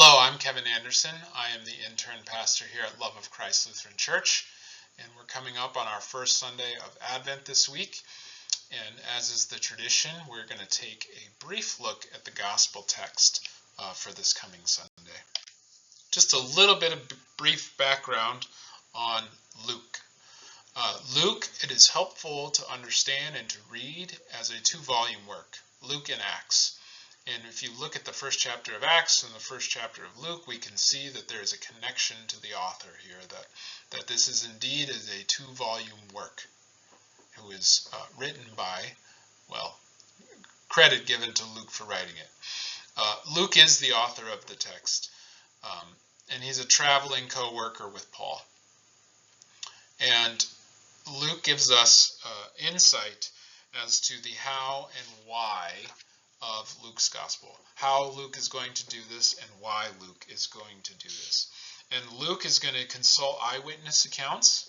Hello, I'm Kevin Anderson. I am the intern pastor here at Love of Christ Lutheran Church, and we're coming up on our first Sunday of Advent this week. And as is the tradition, we're going to take a brief look at the gospel text for this coming Sunday. Just a little bit of brief background on Luke. Luke, it is helpful to understand and to read as a two-volume work, Luke and Acts. And if you look at the first chapter of Acts and the first chapter of Luke, we can see that there is a connection to the author here, that this is indeed a two-volume work, who is written by, well, credit given to Luke for writing it. Luke is the author of the text, and he's a traveling co-worker with Paul. And Luke gives us insight as to the how and why of Luke's gospel. How Luke is going to do this and why Luke is going to do this. And Luke is going to consult eyewitness accounts,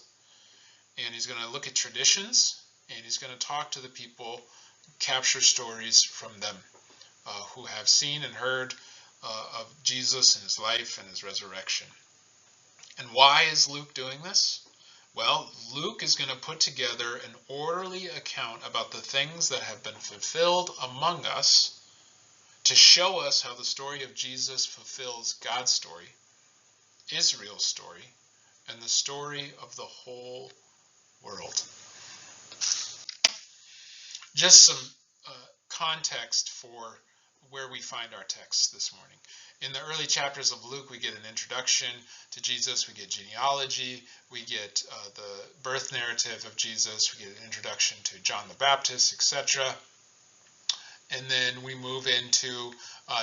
and he's going to look at traditions, and he's going to talk to the people, capture stories from them who have seen and heard of Jesus and his life and his resurrection. And why is Luke doing this? Well, Luke is going to put together an orderly account about the things that have been fulfilled among us to show us how the story of Jesus fulfills God's story, Israel's story, and the story of the whole world. Just some context for where we find our text this morning. In the early chapters of Luke, we get an introduction to Jesus, we get genealogy, we get the birth narrative of Jesus, we get an introduction to John the Baptist, etc. And then we move into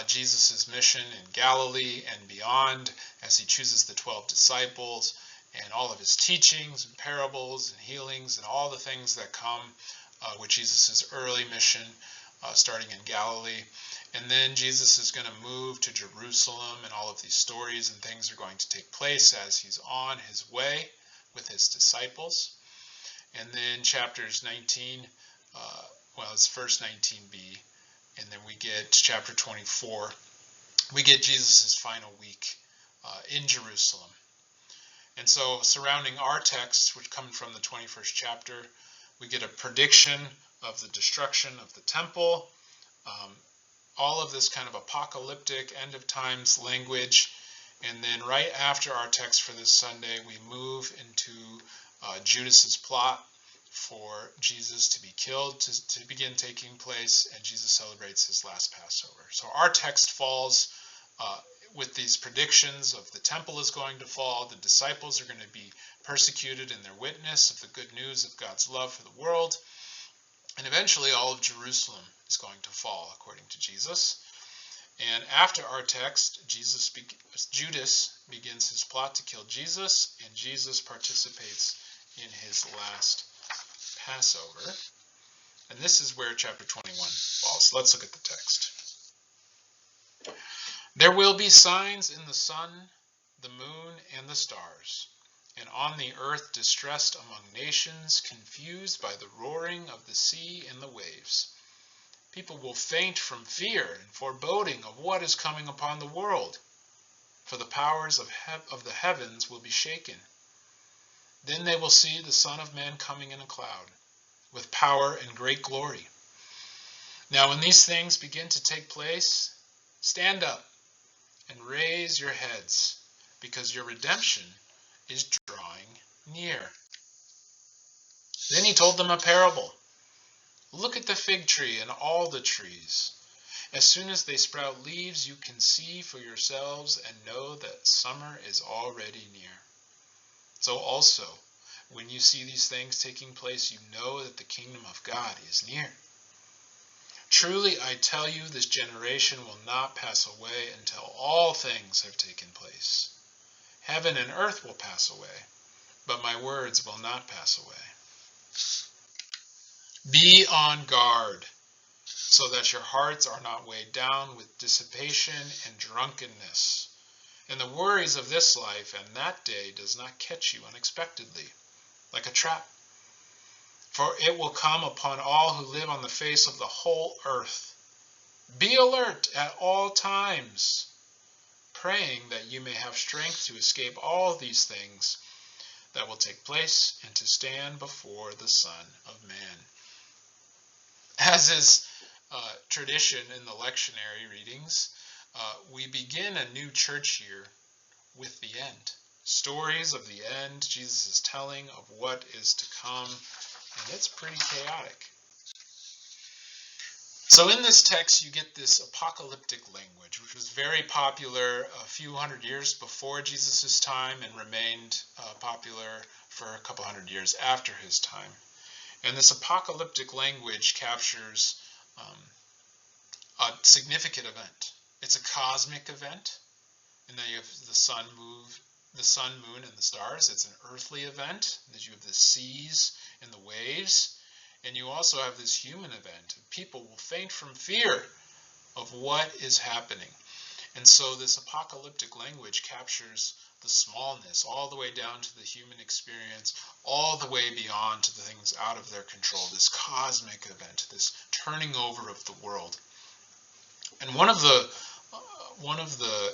Jesus' mission in Galilee and beyond as he chooses the 12 disciples and all of his teachings and parables and healings and all the things that come with Jesus' early mission starting in Galilee. And then Jesus is going to move to Jerusalem, and all of these stories and things are going to take place as he's on his way with his disciples. And then chapters 19, it's verse 19b, and then we get chapter 24. We get Jesus' final week in Jerusalem. And so surrounding our text, which come from the 21st chapter, we get a prediction of the destruction of the temple, all of this kind of apocalyptic, end of times language. And then right after our text for this Sunday, we move into Judas's plot for Jesus to be killed, to begin taking place, and Jesus celebrates his last Passover. So our text falls with these predictions of the temple is going to fall, the disciples are going to be persecuted in their witness of the good news of God's love for the world, and eventually all of Jerusalem is going to fall, according to Jesus. And after our text, Judas begins his plot to kill Jesus, and Jesus participates in his last Passover. And this is where chapter 21 falls. Let's look at the text. There will be signs in the sun, the moon, and the stars, and on the earth distressed among nations, confused by the roaring of the sea and the waves. People will faint from fear and foreboding of what is coming upon the world, for the powers of the heavens will be shaken. Then they will see the Son of Man coming in a cloud, with power and great glory. Now when these things begin to take place, stand up and raise your heads, because your redemption is drawing near. Then he told them a parable. Look at the fig tree and all the trees. As soon as they sprout leaves, you can see for yourselves and know that summer is already near. So also, when you see these things taking place, you know that the kingdom of God is near. Truly, I tell you, this generation will not pass away until all things have taken place. Heaven and earth will pass away, but my words will not pass away. Be on guard, so that your hearts are not weighed down with dissipation and drunkenness, and the worries of this life, and that day does not catch you unexpectedly, like a trap. For it will come upon all who live on the face of the whole earth. Be alert at all times. praying that you may have strength to escape all these things that will take place and to stand before the Son of Man. As is tradition in the lectionary readings, we begin a new church year with the end. Stories of the end Jesus is telling of what is to come, and it's pretty chaotic. So in this text, you get this apocalyptic language, which was very popular a few hundred years before Jesus' time and remained popular for a couple hundred years after his time. And this apocalyptic language captures a significant event. It's a cosmic event, and then you have the sun, moon, and the stars. It's an earthly event, that you have the seas and the waves. And you also have this human event. People will faint from fear of what is happening. And so this apocalyptic language captures the smallness all the way down to the human experience, all the way beyond to the things out of their control, this cosmic event, this turning over of the world. And one of the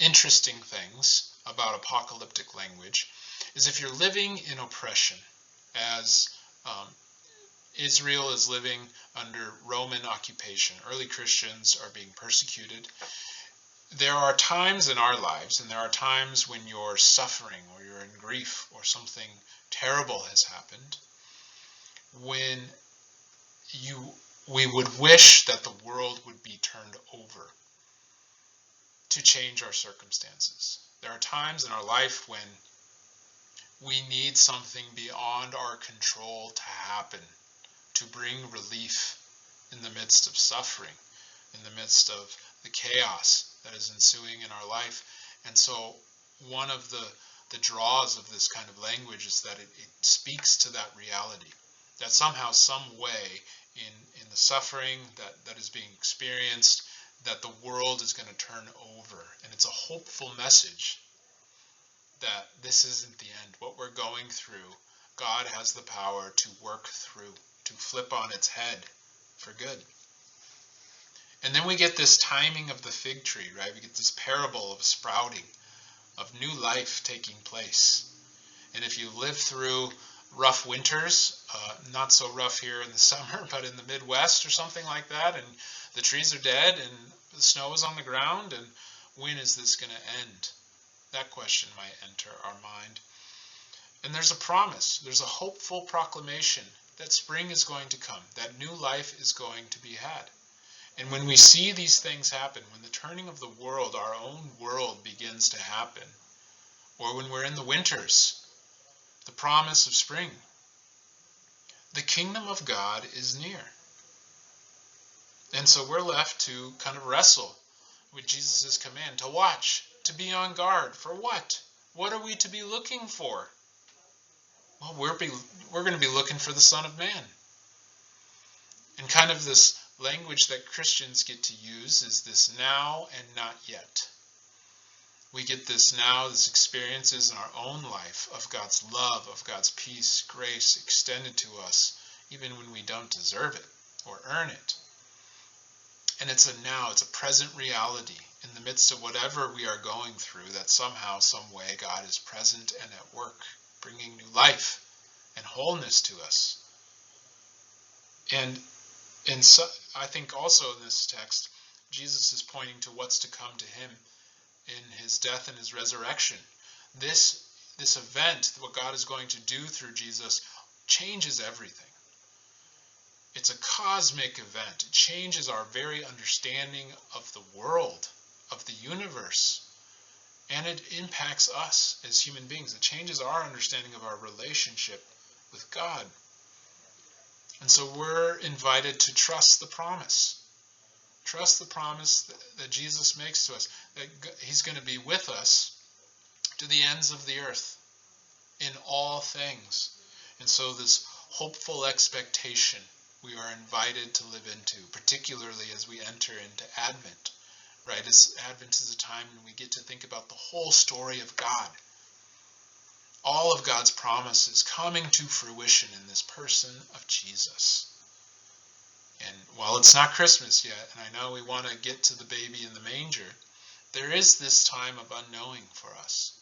interesting things about apocalyptic language is if you're living in oppression, as Israel is living under Roman occupation. Early Christians are being persecuted. There are times in our lives, and there are times when you're suffering or you're in grief or something terrible has happened, when we would wish that the world would be turned over to change our circumstances. There are times in our life when we need something beyond our control to happen, to bring relief in the midst of suffering, in the midst of the chaos that is ensuing in our life. And so one of the draws of this kind of language is that it speaks to that reality, that somehow, some way in the suffering that is being experienced, that the world is going to turn over. And it's a hopeful message that this isn't the end. What we're going through, God has the power to work through, to flip on its head for good. And then we get this timing of the fig tree, right? We get this parable of sprouting, of new life taking place. And if you live through rough winters, not so rough here in the summer, but in the Midwest or something like that, and the trees are dead and the snow is on the ground, and when is this going to end? That question might enter our mind. And there's a promise, there's a hopeful proclamation that spring is going to come, that new life is going to be had. And when we see these things happen, when the turning of the world, our own world, begins to happen, or when we're in the winters, the promise of spring, the kingdom of God is near. And so we're left to kind of wrestle with Jesus' command to watch, to be on guard. For what? What are we to be looking for? Well, we're going to be looking for the Son of Man. And kind of this language that Christians get to use is this now and not yet. We get this now, this experiences in our own life of God's love, of God's peace, grace extended to us, even when we don't deserve it or earn it. And it's a now, it's a present reality in the midst of whatever we are going through, that somehow, some way, God is present and at work, bringing new life and wholeness to us. And so I think also in this text, Jesus is pointing to what's to come to him in his death and his resurrection. This event, what God is going to do through Jesus, changes everything. It's a cosmic event. It changes our very understanding of the world, of the universe. And it impacts us as human beings. It changes our understanding of our relationship with God. And so we're invited to trust the promise. Trust the promise that Jesus makes to us, that he's going to be with us to the ends of the earth in all things. And so this hopeful expectation we are invited to live into, particularly as we enter into Advent. Right? As Advent is a time when we get to think about the whole story of God. All of God's promises coming to fruition in this person of Jesus. And while it's not Christmas yet, and I know we want to get to the baby in the manger, there there is this time of unknowing for us.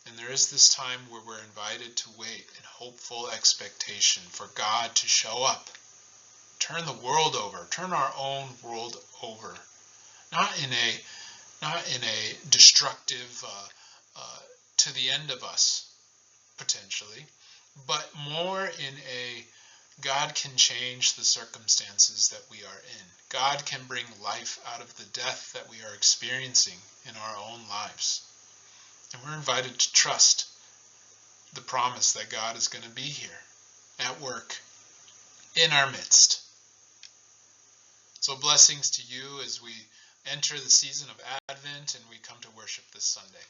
And there is this time where we're invited to wait in hopeful expectation for God to show up. Turn the world over. Turn our own world over. Not in a destructive, to the end of us, potentially, but more in a God can change the circumstances that we are in. God can bring life out of the death that we are experiencing in our own lives. And we're invited to trust the promise that God is going to be here, at work, in our midst. So blessings to you as we enter the season of Advent and we come to worship this Sunday.